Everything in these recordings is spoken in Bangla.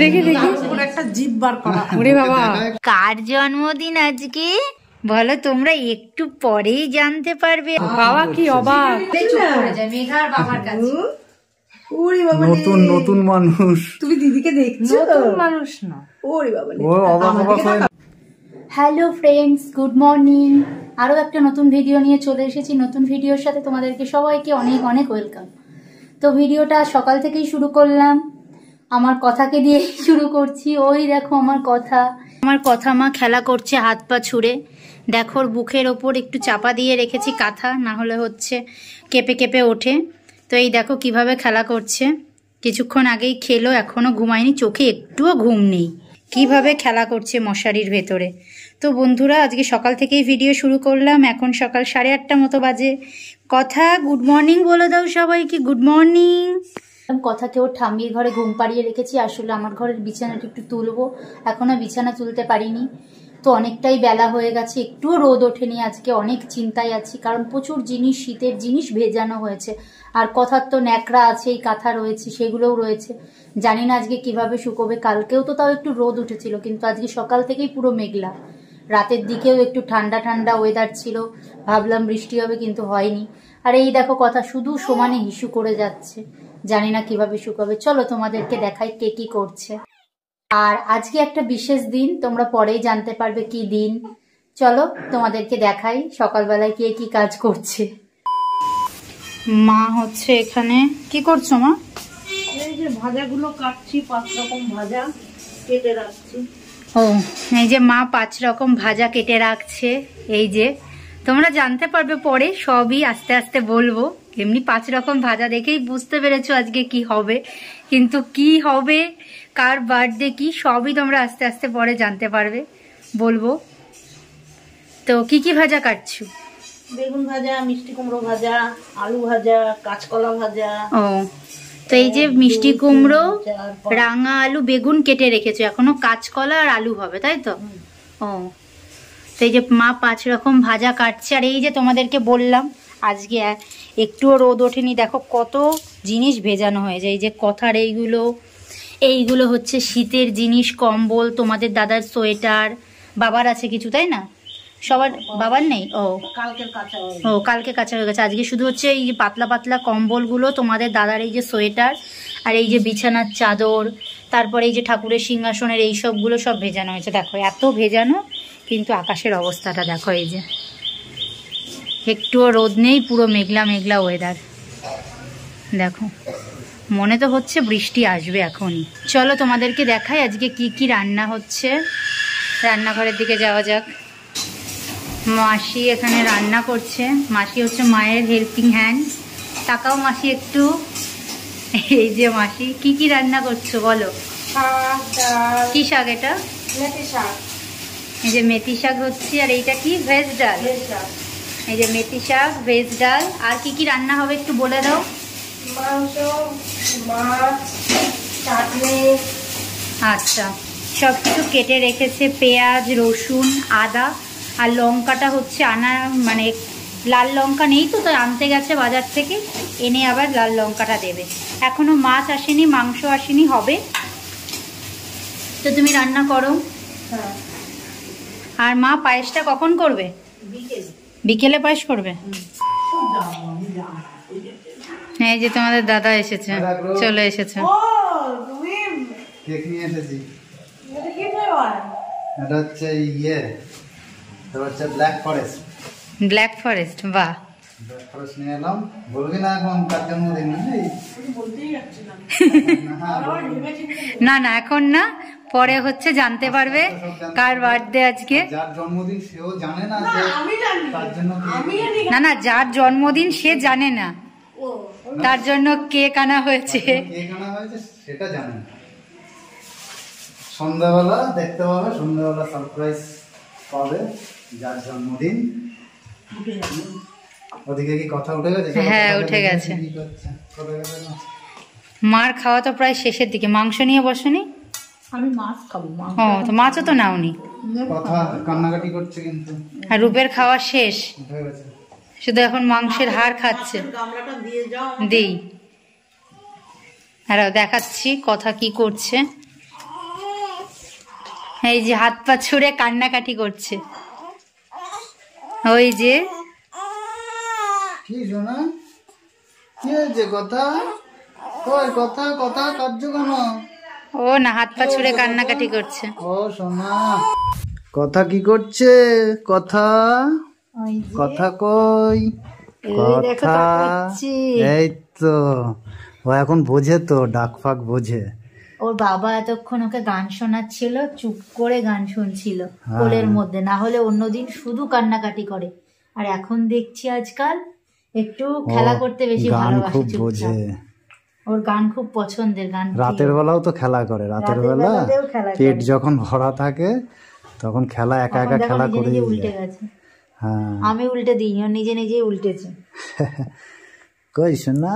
দেখি দেখি একটা জিভ বার করা। ওরে বাবা, কার জন্মদিন আজকে বলো তোমরা? একটু পরেই জানতে পারবে। বাবা কি অবাক, মেঘার বাবার কাছে। নতুন নতুন মানুষ। তুমি দিদিকে দেখছো? নতুন মানুষ না, ওরে বাবা। Hello friends, good morning. আরও একটা নতুন ভিডিও নিয়ে চলে এসেছি। নতুন ভিডিওর সাথে তোমাদেরকে সবাইকে অনেক অনেক ওয়েলকাম। তো ভিডিওটা সকাল থেকেই শুরু করলাম, আমার কথাকে দিয়ে শুরু করছি। ওই দেখো আমার কথা মা খেলা করছে হাত পা ছুঁড়ে। দেখো বুকের ওপর একটু চাপা দিয়ে রেখেছি কাঁথা, না হলে হচ্ছে কেঁপে কেঁপে ওঠে। তো এই দেখো কিভাবে খেলা করছে। কিছুক্ষণ আগেই খেলো, এখনো ঘুমায়নি, চোখে একটুও ঘুম নেই। কিভাবে খেলা করছে মশারির ভেতরে। তো বন্ধুরা, আজকে সকাল থেকেই ভিডিও শুরু করলাম। এখন সকাল 8:30 মতো বাজে। কথা গুড মর্নিং বলে দাও সবাইকে, গুড মর্নিং। কথাকে ওর ঠাম্মির ঘরে ঘুম পাড়িয়ে রেখেছি। আসলে আমার ঘরের বিছানাটা একটু তুলবো, এখনো বিছানা তুলতে পারিনি। তো অনেকটাই বেলা হয়ে গেছে, একটুও রোদ ওঠেনি আজকে। অনেক চিন্তায় আছি, কারণ প্রচুর জিনিস, শীতের জিনিস ভেজানো হয়েছে। আর কথার তো ন্যাকড়া আছে, এই কাঁথা রয়েছে, সেগুলোও রয়েছে। জানি না আজকে কিভাবে শুকোবে। কালকেও তো তাও একটু রোদ উঠেছিল, কিন্তু আজকে সকাল থেকেই পুরো মেঘলা। রাতের দিকেও একটু ঠান্ডা ঠান্ডা ওয়েদার ছিল, ভাবলাম বৃষ্টি হবে, কিন্তু হয়নি। আর এই দেখো কথা শুধু সমানে হিসু করে যাচ্ছে। জানি না কিভাবে শুকাবে। চলো তোমাদেরকে দেখাই কে কি করছে। আর আজকে একটা বিশেষ দিন, তোমরা পরেই জানতে পারবে কি দিন। চলো তোমাদেরকে দেখাই সকালবেলায় কে কি কাজ করছে। মা হচ্ছে এখানে কি করছো মা? এই যে ভাজাগুলো কাটছি, 5 রকম ভাজা কেটে রাখছি। ও, এই যে মা 5 রকম ভাজা কেটে রাখছে। এই যে তোমরা জানতে পারবে পরে, সবই আস্তে আস্তে বলবো। এমনি 5 রকম ভাজা দেখেই বুঝতে পেরেছো আজকে কি হবে, কিন্তু কি হবে, কার বার্থডে, কি সবই তোমরা আস্তে আস্তে পরে জানতে পারবে, বলবো। তো কি কি ভাজা কাটছো? বেগুন ভাজা, মিষ্টি কুমড়ো ভাজা, আলু ভাজা, কাঁচকলা ভাজা। ও, তো এই যে মিষ্টি কুমড়ো, রাঙা আলু, বেগুন কেটে রেখেছো, এখনো কাঁচকলা আর আলু হবে, তাই তো? ও, তো এই যে মা 5 রকম ভাজা কাটছে। আর এই যে তোমাদেরকে বললাম আজকে একটুও রোদ ওঠেনি, দেখো কত জিনিস ভেজানো হয়ে যায়। এই যে কথার এইগুলো হচ্ছে শীতের জিনিস, কম্বল, তোমাদের দাদার সোয়েটার, বাবার আছে কিছু, তাই না? সবার বাবার নেই? কালকে কাঁচা হয়ে গেছে। আজকে শুধু হচ্ছে এই যে পাতলা পাতলা কম্বলগুলো, তোমাদের দাদার এই যে সোয়েটার, আর এই যে বিছানার চাদর, তারপরে এই যে ঠাকুরের সিংহাসনের এই সবগুলো সব ভেজানো হয়েছে। দেখো এত ভেজানো, কিন্তু আকাশের অবস্থাটা দেখো, এই যে একটুও রোদ নেই, পুরো মেঘলা মেঘলা ওয়েদার। দেখো মনে তো হচ্ছে বৃষ্টি আসবে এখনই। চলো তোমাদেরকে দেখাই আজকে কি কি রান্না হচ্ছে। রান্নাঘরের দিকে যাওয়া যাক। মাসি এখানে রান্না করছে। মাসি হচ্ছে মায়ের হেল্পিং হ্যান্ড। তাকাও মাসি একটু। এই যে মাসি কি কি রান্না করছো বলো? কি শাক এটা? মেথি শাক। এই যে মেথি শাক হচ্ছে। আর এইটা কি? ভেজ ডাল। এই যে মেথি শাক, ভেজ ডাল। আর কি কি রান্না হবে একটু বলে দাও। মাংস, মাছ, চাটনি। আচ্ছা, সব কিছু কেটে রেখেছে। পেঁয়াজ, রসুন, আদা, আর লঙ্কাটা হচ্ছে আনা, মানে লাল লঙ্কা নেই তো, তাই আনতে গেছে বাজার থেকে, এনে আবার লাল লঙ্কাটা দেবে। এখনো মাছ আসেনি, মাংস আসেনি, হবে। তো তুমি রান্না করো। আর মা পায়েসটা কখন করবে? বিকেলে পায়েস করবে। এই যে তোমাদের দাদা এসেছে, চলে এসেছে। কেক নিয়ে এসেছি। এটা হচ্ছে ব্ল্যাক ফরেস্ট। ব্ল্যাক ফরেস্ট, বাহ। ব্ল্যাক ফরেস্ট নিয়ে এলাম। বলবি না এখন কার জন্মদিন? না না, এখন না, পরে হচ্ছে জানতে পারবে কার বার্থডে আজকে। যার জন্মদিন সেও জানে না যে তার জন্য। না না, যার জন্মদিন সে জানে না, তার জন্য কেক আনা হয়েছে। কেক আনা হয়েছে সেটা জানে না। সন্ধ্যাবেলা দেখতে পাবে, সন্ধ্যাবেলা সারপ্রাইজ পাবে যার জন্মদিন। ওদিকে কি কথা উঠে গেছে? হ্যাঁ উঠে গেছে। মার খাওয়া তো প্রায় শেষের দিকে। মাংস নিয়ে বসনি? আমি মাছ খাবো। ও, তো মাছও তো নাওনি। কথা কান্নাকাটি করছে কিন্তু। আর রূপের খাওয়া শেষ, শুধু এখন মাংসের হাড় খাচ্ছে। দেই, আর দেখাচ্ছি কথা কি করছে। এই যে হাত পা ছুঁড়ে কান্নাকাটি করছে। ওই যে কি শোনা, কি হয়েছে? কথা কই, কথা কথা কাটছো কেন? ও না, হাত পা ছুঁড়ে কান্নাকাটি করছে। ও সোনা, কথা কি করছে? কথা কথা কই, কথা। এই তো ও এখন বোঝে, তো ডাক ফাক বোঝে। ওর বাবা এতক্ষণ ওকে গান শোনাচ্ছিল, চুপ করে গান শুনছিল কোলের মধ্যে, না হলে অন্যদিন শুধু কান্নাকাটি করে। আর এখন দেখছি আজকাল একটু খেলা করতে বেশি ভালোবাসে, চুপচাপ। ওর গান খুব পছন্দের। গান রাতের বেলাও তো খেলা করে, রাতের বেলা পেট যখন ভরা থাকে তখন খেলা, একা একা খেলা করে উল্টে গেছে। হ্যাঁ, আমি উল্টে দিই, ও নিজে নিজেই উল্টেছে। কই শোনা,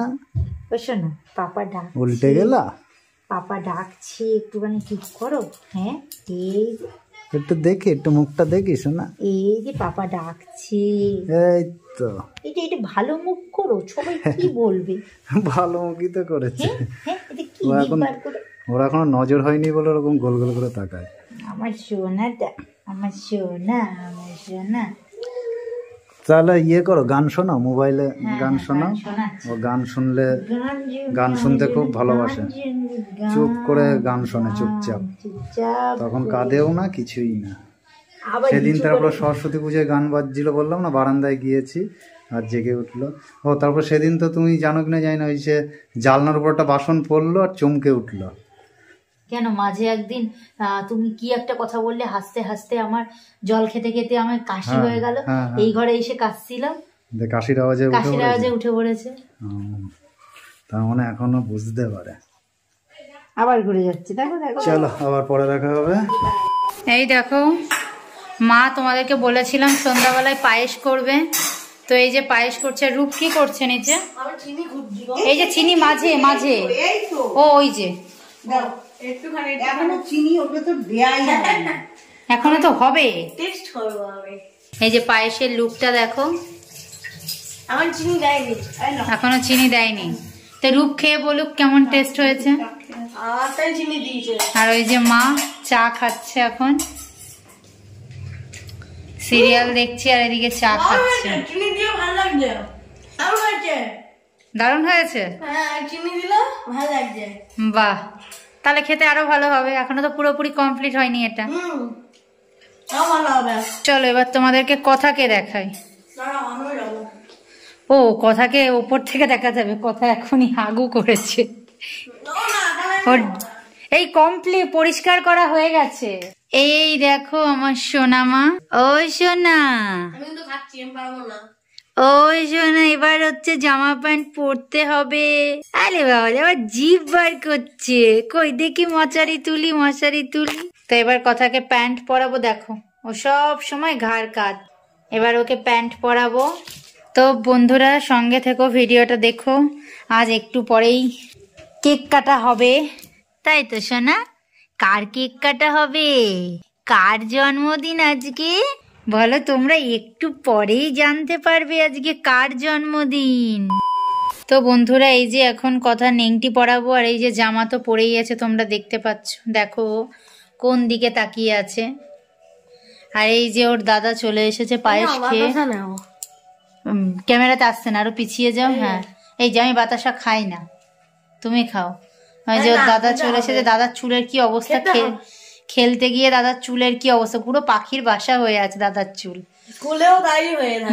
ওই শোনো, পাপা ডাক, উল্টে গেলা। পাপা ডাকছি, একটুখানি চুপ করো। হ্যাঁ, এই একটু দেখি, একটু মুখটা দেখি শোনা। এই যে পাপা ডাকছি, এই তো। এটা এটা ভালো মুখ করো, সবাই কি বলবে? ভালো মুখই তো করেছে। হ্যাঁ, এটা কি ও এখন, ওরা এখনো নজর হয়নি বলে ওরকম গোল গোল করে তাকায়। আমার সোনাটা, আমার সোনা, আমার সোনা। তাহলে ইয়ে করো, গান শোনাও, মোবাইলে গান শোনাও। ও গান শুনলে, গান শুনতে খুব ভালোবাসে। চুপ করে গান শোনে, চুপচাপ, তখন কাঁদেও না, কিছুই না। সেদিন তারপর সরস্বতী পুজোয় গান বাজছিল, বললাম না, বারান্দায় গিয়েছি আর জেগে উঠলো। ও তারপর সেদিন তো তুমি জানো কিনা জানি না, ওই যে জানলার উপর একটা বাসন পড়লো আর চমকে উঠলো। কেন? মাঝে একদিন তুমি কি একটা কথা বললে, হাসতে হাসতে আমার জল খেতে খেতে আমার কাশি হয়ে গেল। এই ঘরে এসে কাশছিলাম, কাশির আওয়াজে উঠে পড়েছে। তার মানে এখনো বুঝতে পারে। আবার ঘুরে যাচ্ছে, দেখো দেখো। চলো, আবার পরে দেখা হবে। এই দেখো, মা তোমাদেরকে বলেছিলাম সন্ধ্যাবেলায় পায়েস করবে, তো এই যে পায়েস করছে। রূপ কি করছে নিচে? এই যে চিনি মাঝে মাঝে, ও ওই যে এখনো তো হবে। এই যে পায়েসের লুকটা দেখো, এখনো চিনি দেয়নি। তো রূপ খেয়ে বলুক কেমন টেস্ট হয়েছে। আর ওই যে মা চা খাচ্ছে, এখন সিরিয়াল দেখছি আর এদিকে চা খাচ্ছে। দারুণ হয়েছে, বাহ। তাহলে খেতে আরো ভালো হবে, এখনো তো পুরোপুরি কমপ্লিট হয়নি এটা। চলো এবার তোমাদেরকে কথাকে দেখাই। ও, কথাকে উপর থেকে দেখা যাবে, কথা এখনই হাগু করেছে। এই কমপ্লিট পরিষ্কার করা হয়ে গেছে। এই দেখো আমার সোনা মা। ওই সোনা, ওই সোনা, এবার হচ্ছে জামা প্যান্ট পরতে হবে। আরে বাবা, আবার জিভ বার করছে। কই দেখি, মশারি তুলি, মশারি তুলি। তো এবার কথাকে প্যান্ট পরাবো। দেখো, ও সব সময় ঘাড় কাট, এবার ওকে প্যান্ট পরাবো। তো বন্ধুরা সঙ্গে থেকো, ভিডিওটা দেখো। আজ একটু পরেই কেক কাটা হবে, তাই তো সোনা? কার কেক কাটা হবে? কার জন্মদিন আজকে বলো? তোমরা একটু পরেই জানতে পারবে আজকে কার জন্মদিন। তো বন্ধুরা এই যে এখন কথা নেংটি পরাবো, আর এই যে জামা তো পরেই আছে, তোমরা দেখতে পাচ্ছ। দেখো কোন দিকে তাকিয়ে আছে। আর এই যে ওর দাদা চলে এসেছে পায়েস খেয়ে। ক্যামেরাতে আসছে না, আরো পিছিয়ে যাও। হ্যাঁ, এই যে আমি বাতাসা খাই না, তুমি খাও। ওই যে ওর দাদা চলে এসেছে। দাদার চুলের কি অবস্থা, খেলতে গিয়ে দাদার চুলের কি অবস্থা, পুরো পাখির বাসা হয়ে আছে দাদার চুল,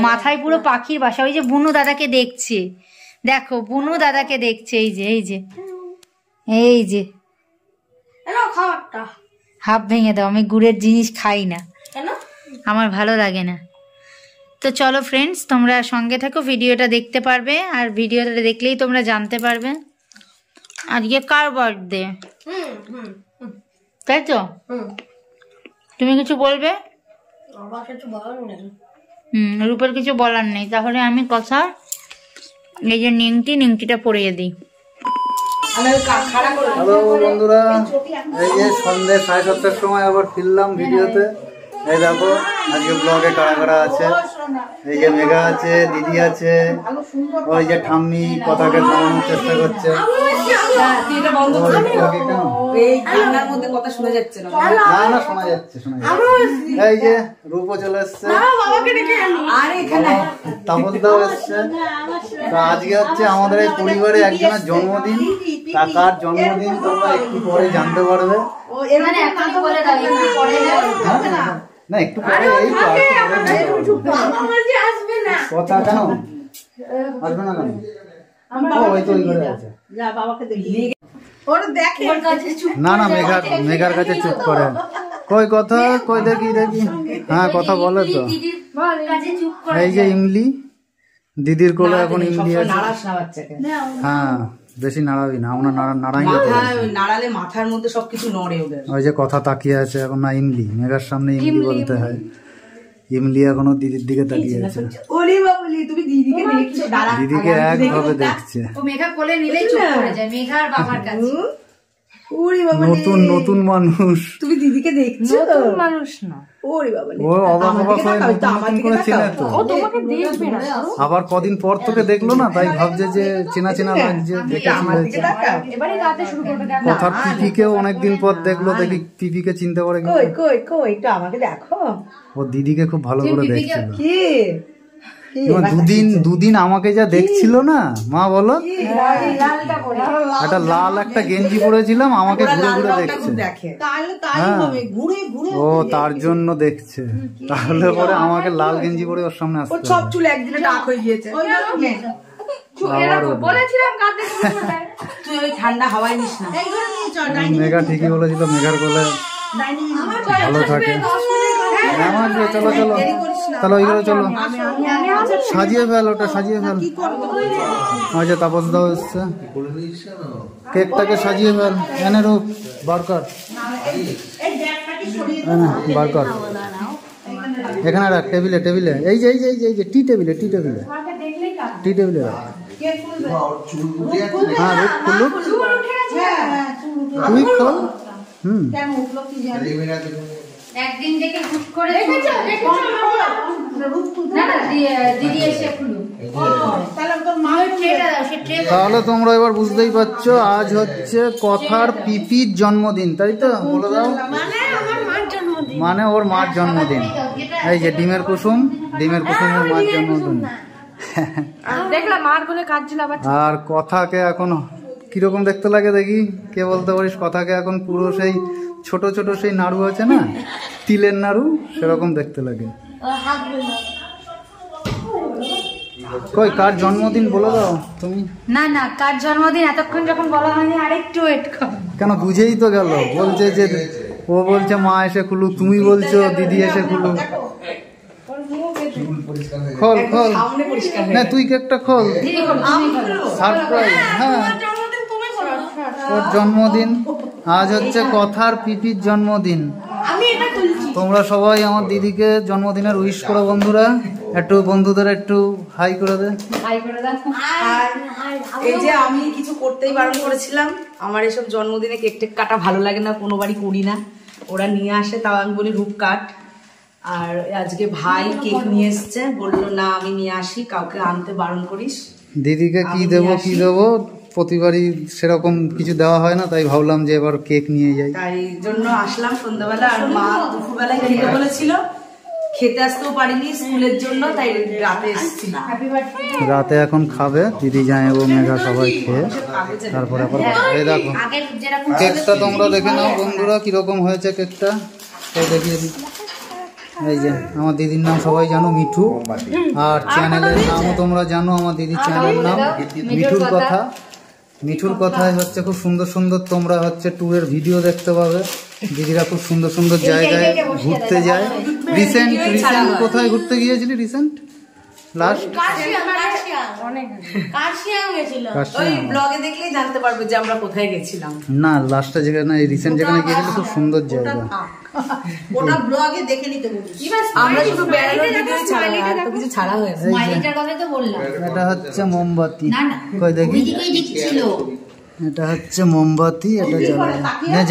মাথায় পুরো পাখির বাসা। ওই যে বুনু দাদাকে দেখছে, দেখো বুনু দাদাকে দেখছে। এই যে এই যে এই যে হাফ ভেঙে দাও। আমি গুড়ের জিনিস খাই না, আমার ভালো লাগে না। তো চলো ফ্রেন্ডস, তোমরা সঙ্গে থাকো, ভিডিওটা দেখতে পারবে। আর ভিডিওটা দেখলেই তোমরা জানতে পারবে আজকে কার বার্থডে, তাই তো? তুমি কিছু বলবে? রূপের কিছু বলার নেই। তাহলে আমি কথা, এই যে নিংটিটা পরিয়ে দিই। হ্যালো বন্ধুরা, এই যে সন্ধ্যে 7:30টার সময় আবার ফিরলাম ভিডিওতে। এই দেখো আজকে ব্লগে কারা কারা আছে। এই যে মেঘা আছে, দিদি আছে, ওই যে ঠাম্মি কথাকে থামানোর চেষ্টা করছে। না না শোনা যাচ্ছে, এই যে রূপও চলে এসছে, তাপসদাও এসছে। আজকে হচ্ছে আমাদের এই পরিবারে একজনের জন্মদিন। কাকার জন্মদিন তোমরা একটু পরে জানতে পারবে। না একটু পরে, এই তো কথা কেন আসবে না কেন? ওই তো ওই ঘরে আছে। না না মেঘার কাছে চুপ করে। কই কথা, কই দেখি দেখি। হ্যাঁ কথা বলে তো। এই যে ইমলি, দিদির কোলে এখন ইমলি আছে। হ্যাঁ বেশি নাড়াবি না, আমরা নাড়াই নাড়ালে মাথার মধ্যে সবকিছু নড়ে ওদের। ওই যে কথা তাকিয়ে আছে এখন। না ইমলি, মেঘার সামনে ইমলি বলতে হয়। ইমলি এখনো দিদির দিকে তাকিয়ে আছে। দিদিকে একভাবে দেখছে। নতুন নতুন মানুষ, তুমি দিদিকে দেখছো? নতুন মানুষ না, ও অবাক অবাক হয়ে নতুন করে চেনে তো। আবার কদিন পর তোকে দেখলো না, তাই ভাবছে যে চেনা চেনা লাগছে। কথার পিপিকেও অনেকদিন পর দেখলো, দেখি পিপিকে চিনতে পারে। আমাকে দেখো, ও দিদিকে খুব ভালো করে দেখছিল। দুদিন আমাকে যা দেখছিল না মা, বলো একটা লাল একটা গেঞ্জি পরেছিলাম, আমাকে ঘুরে ঘুরে দেখছে। ও তার জন্য দেখছে, তাহলে পরে আমাকে লাল গেঞ্জি পরে ওর সামনে আসছে। সব চুল একদিনে টাক হয়ে গিয়েছে। তুই ওই ঠান্ডা হাওয়ায় নিস না। মেঘা ঠিকই বলেছিল, মেঘার কোলে ভালো থাকে। চলো চলো তাহলে ওই ঘরে চলো, সাজিয়ে ফেল, ওটা সাজিয়ে ফেল। ওই যে তাপস দাও এসছে, কেকটাকে সাজিয়ে ফেল। এনে রূপ বার কর, বার কর। এখানে রাখ, টেবিলে টেবিলে। এই যে এই যে এই যে টি টেবিলে, টি টেবিলে, টি টেবিলে রাখ। হ্যাঁ রূপ খুলুক, তুই খোল। একদিন দেখে হুট করে তাহলে তোমরা এবার বুঝতেই পারছো, আজ হচ্ছে কথার পিপির জন্মদিন, তাই তো? বলে দাও। মানে ওর মার জন্মদিন। এই যে ডিমের কুসুম, ডিমের কুসুম ওর মার জন্মদিন। আর কথাকে এখন কিরকম দেখতে লাগে দেখি, কে বলতে পারিস? কথাকে এখন পুরো সেই ছোট ছোট সেই নাড়ু আছে না, তিলের নাড়ু, সেরকম দেখতে লাগে। কই কার জন্মদিন বলে দাও তুমি। না না, কার জন্মদিন এতক্ষণ যখন বলা হয়নি, আরেকটু ওয়েট করো। কেন বুঝেই তো গেল, বলছে যে ও বলছে মা এসে খুলুক, তুমি বলছো দিদি এসে খুলুক। খোল খোল, না তুই কেকটা খোল, সারপ্রাইজ। হ্যাঁ ওর জন্মদিন আজ হচ্ছে কথার পিপির জন্মদিন। তোমরা সবাই আমার দিদিকে জন্মদিনের উইশ করো বন্ধুরা, একটু বন্ধুদের একটু হাই করে দে। এই যে আমি কিছু করতেই বারণ করেছিলাম, আমার এসব জন্মদিনে কেক টেক কাটা ভালো লাগে না, কোনো বাড়ি করি না। ওরা নিয়ে আসে, তাও আমি বলি রূপ কাট। আর আজকে ভাই কেক নিয়ে এসছে, বললো না আমি নিয়ে আসি, কাউকে আনতে বারণ করিস। দিদিকে কি দেবো কি দেবো, প্রতিবারই সেরকম কিছু দেওয়া হয় না, তাই ভাবলাম যে এবার কেক নিয়ে যাই। তাই জন্য আসলাম সন্ধ্যাবেলা। আর মা দুপুরবেলায় খেতে বলেছিল, খেতে আসতেও পারিনি স্কুলের জন্য, তাই রাতে এসেছি। রাতে এখন খাবে দিদি, জামাইবু, মেঘা সবাই খেয়ে তারপরে আবার। এই দেখো কেকটা তোমরা দেখে নাও বন্ধুরা, কিরকম হয়েছে কেকটা, এই দেখিয়ে দিই। এই যে আমার দিদির নাম সবাই জানো, মিঠু। আর চ্যানেলের নামও তোমরা জানো, আমার দিদির চ্যানেলের নাম মিঠুর কথা। মিঠুর কথায় হচ্ছে খুব সুন্দর সুন্দর তোমরা হচ্ছে ট্যুরের ভিডিও দেখতে পাবে। দিদিরা খুব সুন্দর সুন্দর জায়গায় ঘুরতে যায়। রিসেন্ট কোথায় ঘুরতে গিয়েছিলি? রিসেন্ট লাস্ট না, লাস্টটা যেখানে না, রিসেন্ট যেখানে গিয়েছিল খুব সুন্দর জায়গা। ওটা ব্লগে দেখে নিতে বলছি, আমরা শুধু বেড়ানোর ভিডিও ছাড়া আর তো কিছু ছাড়া হয়েছে। স্মাইলিটার কথা তো বললাম। এটা হচ্ছে মোমবাতি, কই দেখি। এটা হচ্ছে মোমবাতি, এটা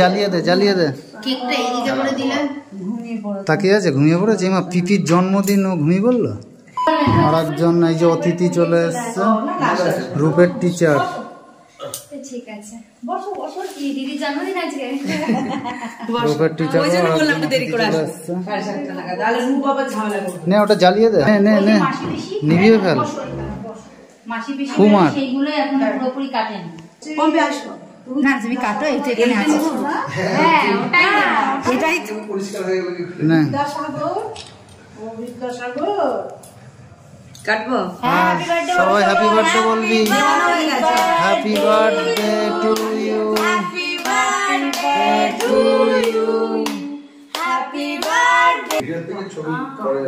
জ্বালিয়ে দে, জ্বালিয়ে দে। কেকটা এদিকে করে দিলে ঘুমিয়ে পড়ো। তাকিয়ে আছে, ঘুমিয়ে পড়েছে। মা পিপির জন্মদিন, ও ঘুমিয়ে পড়লো। আর একজন এই যে অতিথি চলে এসছে, রূপের টিচার। ঠিক আছে, বসো বসো। কি দিদি জন্মদিন আজকে? রূপের টিচার নে, ওটা জ্বালিয়ে দে। নে নে, নিভিয়ে ফেল। মাসি পিসি কুমার সেইগুলো এখন পুরোপুরি কাটেন। না তুমি কাটো, এই তো এখানে আছে। হ্যাঁ ওটাই না, এটাই তো নে। কাটবো। সবাই হ্যাপি বার্থডে বলবি। Happy birthday to you, happy birthday to you.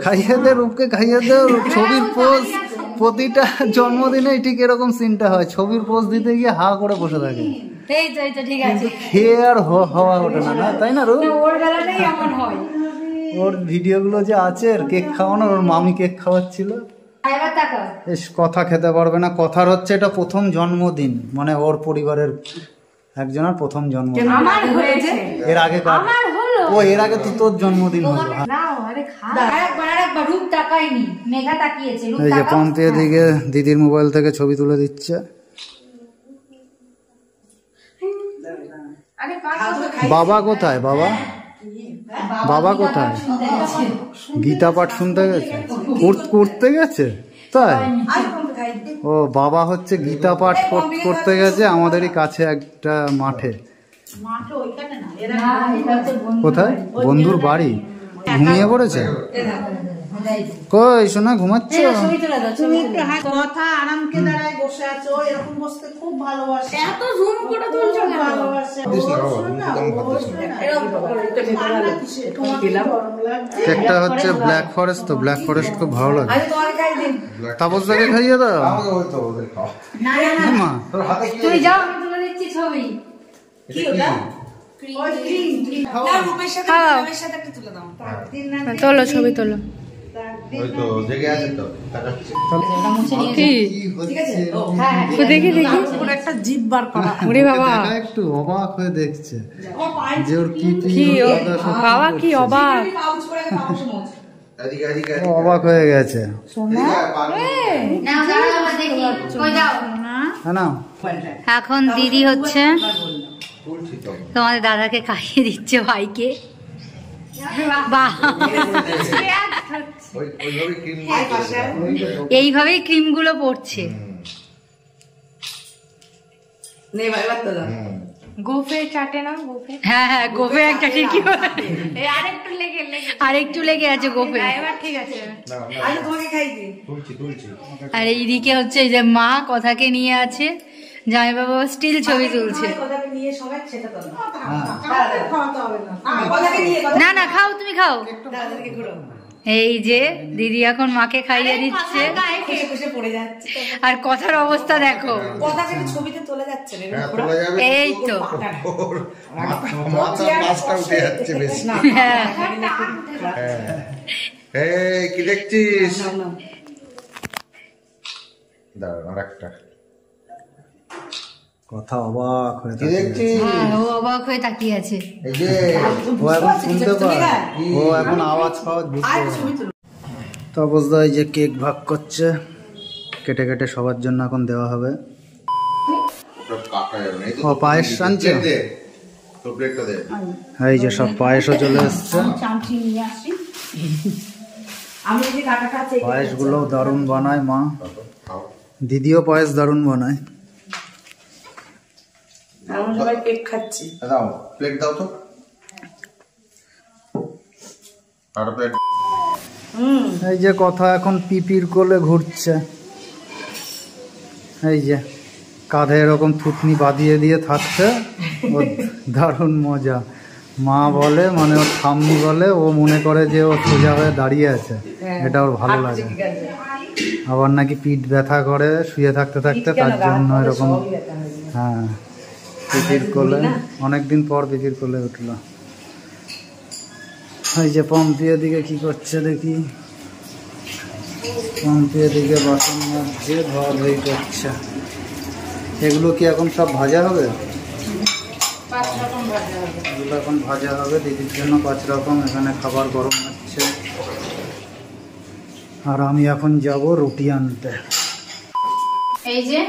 খাইয়ে দে রূপকে, খাইয়ে দে। ছবির পোজ প্রতিটা জন্মদিনে ঠিক এরকম সিনটা হয়, ছবির পোজ দিতে গিয়ে হা করে বসে থাকে। এই তো এই তো ঠিক আছে। খেয়ে আর হওয়া ওঠে না, না তাই না রূপ? ওর বেলাটাই এমন হয়। ওর ভিডিওগুলো যে আছে, কেক খাওয়ানো, ওর মামি কেক খাওয়াচ্ছিল। এবার তাকাও। বেশ, কথা খেতে পারবে না। কথার হচ্ছে এটা প্রথম জন্মদিন, মানে ওর পরিবারের একজনের প্রথম জন্মদিন। আমার হয়েছে, এর আগে কার? আমার হলো। ও এর আগে তো তোর জন্মদিন হলো। নাও, আরে খা। আরেকবার রূপ তাকায়নি, মেঘা তাকিয়েছে। রূপ এই যে তাকাও। পম্পি এদিকে দিদির মোবাইল থেকে ছবি তুলে দিচ্ছে। বাবা কোথায়? বাবা বাবা কোথায়? গীতা পাঠ শুনতে গেছে, করতে গেছে তাই? ও বাবা হচ্ছে গীতা পাঠ করতে গেছে আমাদেরই কাছে একটা মাঠে। কোথায়? বন্ধুর বাড়ি। ঘুমিয়ে পড়েছে? কই শোনা, ঘুমাচ্ছ? তুমি একটু কথা আরামকে দাঁড়ায় বসে আছো, এরকম বসতে খুব ভালোবাসে। এত জুম করে তুলছো কেন? ভালোবাসে। কেকটা হচ্ছে ব্ল্যাক ফরেস্ট, তো ব্ল্যাক ফরেস্ট খুব ভালো লাগে। তাপসদাকে খাইয়ে দাও। মা তুই যাও, আমি তুলে দিচ্ছি ছবি। তোলো ছবি তোলো। দেখি দেখি একটা জিভ বার করা। ওরে বাবা, একটু অবাক হয়ে দেখছে যে ওর কি বাবা কি অবাক। ও অবাক হয়ে গেছে। নাও দাঁড়াও, আবার দেখি। কই যাও? হ্যাঁ না, এখন দিদি হচ্ছে তোমাদের দাদাকে খাইয়ে দিচ্ছে ভাইকে। বাহ, এইভাবেই ক্রিম গুলো পড়ছে। গোফে চাটে না, গোফে। হ্যাঁ হ্যাঁ, গোফে একটা ঠিকই আরেকটু লেগে আছে গোফে। এবার ঠিক আছে। আর এইদিকে হচ্ছে এই যে মা কথাকে নিয়ে আছে, জামাই বাবা স্টিল ছবি তুলছে। না না, খাও তুমি খাও। এই যে দিদি এখন মাকে খাইয়ে দিচ্ছে, আর কথার অবস্থা দেখো। ছবিতে তোলা যাচ্ছে না, এই তো কি দেখছিস? কথা অবাক হয়ে কি দেখছিস? হ্যাঁ, ও অবাক হয়ে তাকিয়ে আছে। এই যে ও এখন শুনতে পায়, ও এখন আওয়াজ ফাওয়াজ বুঝতে। তাপসদা এই যে কেক ভাগ করছে, কেটে কেটে সবার জন্য এখন দেওয়া হবে। ও পায়েস আনছে, এই যে সব পায়েসও চলে এসছে। পায়েস গুলো দারুণ বানায় মা, দিদিও পায়েস দারুণ বানায়। আমরা সবাই কেক খাচ্ছি। দাও প্লেট দাও তো, আর প্লেট। এই যে কথা এখন পিপির কোলে ঘুরছে, এই যে কাঁধে এরকম থুতনি বাঁধিয়ে দিয়ে থাকছে, ও দারুণ মজা। মা বলে, মানে ওর ঠাম্মি বলে, ও মনে করে যে ও সোজা হয়ে দাঁড়িয়ে আছে, এটা ওর ভালো লাগে। আবার নাকি পিঠ ব্যথা করে শুয়ে থাকতে থাকতে, তার জন্য এরকম। হ্যাঁ, পিপির কোলে অনেকদিন পর পিপির কোলে উঠলো। এই যে পম্পি এদিকে কি করছে দেখি, পম্পি এদিকে বাসন মাজছে, ধোয়া ধুই করছে। এগুলো কি এখন সব ভাজা হবে? এগুলো এখন ভাজা হবে দিদির জন্য 5 রকম। এখানে খাবার গরম হচ্ছে। আর আমি এখন যাব রুটি আনতে। এই যে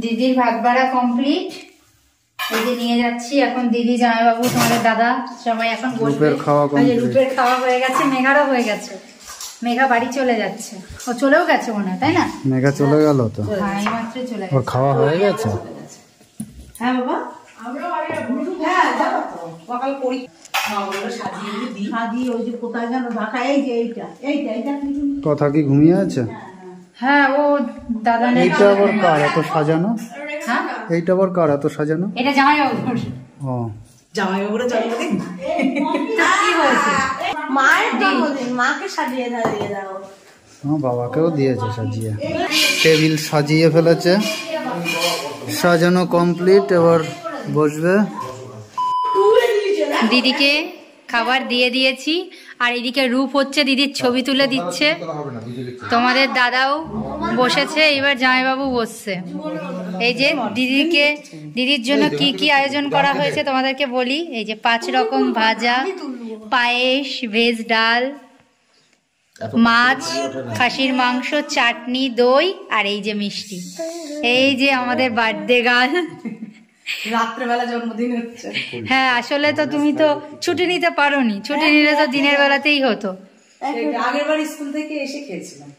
দিদির ভাত বাড়া কমপ্লিট, এই যে নিয়ে যাচ্ছি এখন। দিদি, জামাইবাবু, তোমাদের দাদা সবাই এখন বসবে। রূপের খাওয়া complete। রূপের খাওয়া হয়ে গেছে, মেঘারও হয়ে গেছে। মেঘা বাড়ি চলে যাচ্ছে, ও চলেও গেছে মনে হয়, তাই না? মেঘা চলে গেল তো, হ্যাঁ এইমাত্র চলে ওর গেছে। খাওয়া হয়ে গেছে। হ্যাঁ বাবা, হ্যাঁ যাবো তো, সকাল করি সাজিয়ে দিই। সাজিয়ে ওই যে কোথায় যেন ঢাকা, এই যে এইটা কথা কি ঘুমিয়ে আছে? হ্যাঁ, ও দাদা এইটা আবার কার এত সাজানো? হ্যাঁ, এইটা আবার কার এত সাজানো? এটা জামাইবাবুর। ও, জামাইবাবুরা জন্মদিন। তো কি হয়েছে? মায়ের জন্মদিন, মাকে সাজিয়ে দিয়ে দাও। আমার বাবাকেও দিয়েছে সাজিয়ে। টেবিল সাজিয়ে ফেলেছে, সাজানো কমপ্লিট, এবার বসবে। দিদিকে খাবার দিয়ে দিয়েছি, আর এদিকে রূপ হচ্ছে দিদির ছবি তুলে দিচ্ছে। তোমাদের দাদাও বসেছে, এবার জামাইবাবু বসছে। এই যে দিদির জন্য কি কি আয়োজন করা হয়েছে তোমাদেরকে বলি। এই যে 5 রকম ভাজা, পায়েস, ভেজ ডাল, মাছ, খাসির মাংস, চাটনি, দই, আর এই যে মিষ্টি। এই যে আমাদের বার্থডে গার্ল। রাত্রেবেলা জন্মদিন হচ্ছে। হ্যাঁ, আসলে তো তুমি তো ছুটি নিতে পারোনি, ছুটি নিলে তো দিনের বেলাতেই হতো। আগের বার স্কুল থেকে এসে খেয়েছিলাম।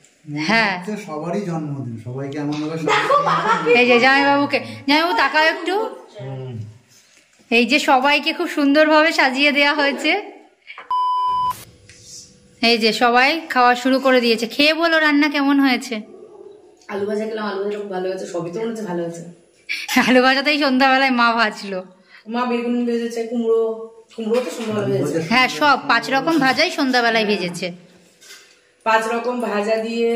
হ্যাঁ, সবারই জন্মদিন, সবাইকে এমন ভাবে এই যে জামাইবাবু তাকাও একটু। এই যে সবাইকে খুব সুন্দরভাবে সাজিয়ে দেওয়া হয়েছে। এই যে সবাই খাওয়া শুরু করে দিয়েছে। খেয়ে বলো রান্না কেমন হয়েছে। আলু ভাজা খেলাম, আলু ভাজা খুব ভালো হয়েছে। সবই তো মনে হচ্ছে ভালো হয়েছে। আলু ভাজাতেই সন্ধ্যাবেলায় মা ভাজলো। মা বেগুন ভেজেছে, কুমড়ো তো সুন্দর ভালো ভেজেছে। হ্যাঁ, সব 5 রকম ভাজাই সন্ধ্যাবেলায় ভেজেছে। 5 রকম ভাজা দিয়ে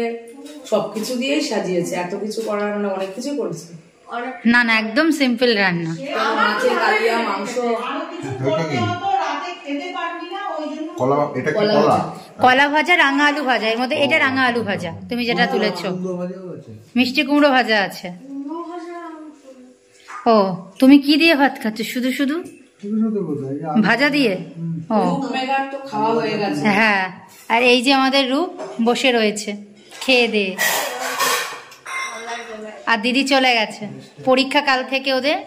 সবকিছু দিয়েই সাজিয়েছে। এত কিছু করার মানে অনেক কিছু করেছে। না না, একদম সিম্পল রান্না। মাছের কালিয়া, মাংস, রাতে খেতে পারবি না, ওই জন্য কলা, এটা কি কলা? কলা ভাজা, রাঙা আলু ভাজা। এর মধ্যে এটা রাঙা আলু ভাজা, তুমি যেটা তুলেছো। মিষ্টি কুমড়ো ভাজা আছে। ও, তুমি কি দিয়ে ভাত খাচ্ছ? শুধু শুধু ভাজা দিয়ে? ও মেঘার তো খাওয়া হয়ে গেছে। হ্যাঁ, আর এই যে আমাদের রূপ বসে রয়েছে খেয়ে দিয়ে। আর দিদি চলে গেছে, পরীক্ষা কাল থেকে ওদের,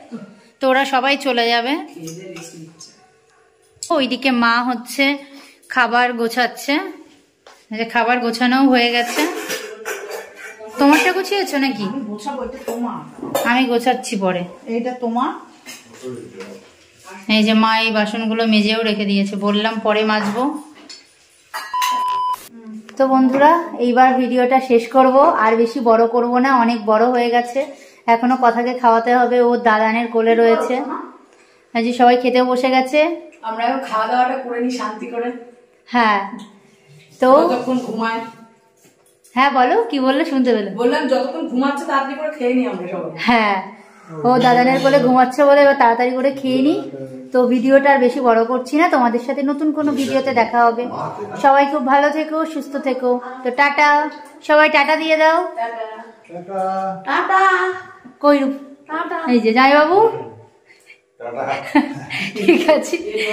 তো ওরা সবাই চলে যাবে। ওইদিকে মা হচ্ছে খাবার গোছাচ্ছে। খাবার গোছানোও হয়ে গেছে। তোমারটা গুছিয়েছো নাকি? গোছাবো, এটা তোমার, আমি গোছাচ্ছি পরে। এইটা তোমার। এই যে মা এই বাসনগুলো মেজেও রেখে দিয়েছে, বললাম পরে মাজবো। তো বন্ধুরা, এইবার ভিডিওটা শেষ করব, আর বেশি বড় করব না, অনেক বড় হয়ে গেছে। এখনো কথাকে খাওয়াতে হবে, ও দাদানের কোলে রয়েছে। আজ সবাই খেতে বসে গেছে, আমরা এখন খাওয়া দাওয়াটা করে নি শান্তি করে। হ্যাঁ তো যতক্ষণ ঘুমায়। হ্যাঁ বলো, কি বললে শুনতে পেলে? বললাম যতক্ষণ ঘুমাচ্ছে তাড়াতাড়ি করে খেয়ে নি আমরা সবাই। হ্যাঁ, ও দাদানের কোলে ঘুমাচ্ছে বলে এবার তাড়াতাড়ি করে খেয়ে নি। তো ভিডিওটা আর বেশি বড় করছি না, তোমাদের সাথে নতুন কোনো ভিডিওতে দেখা হবে। সবাই খুব ভালো থেকো, সুস্থ থেকো। তো টাটা, সবাই টাটা দিয়ে দাও। টাটা। কই রূপ? এই যে জামাইবাবু। ঠিক আছে।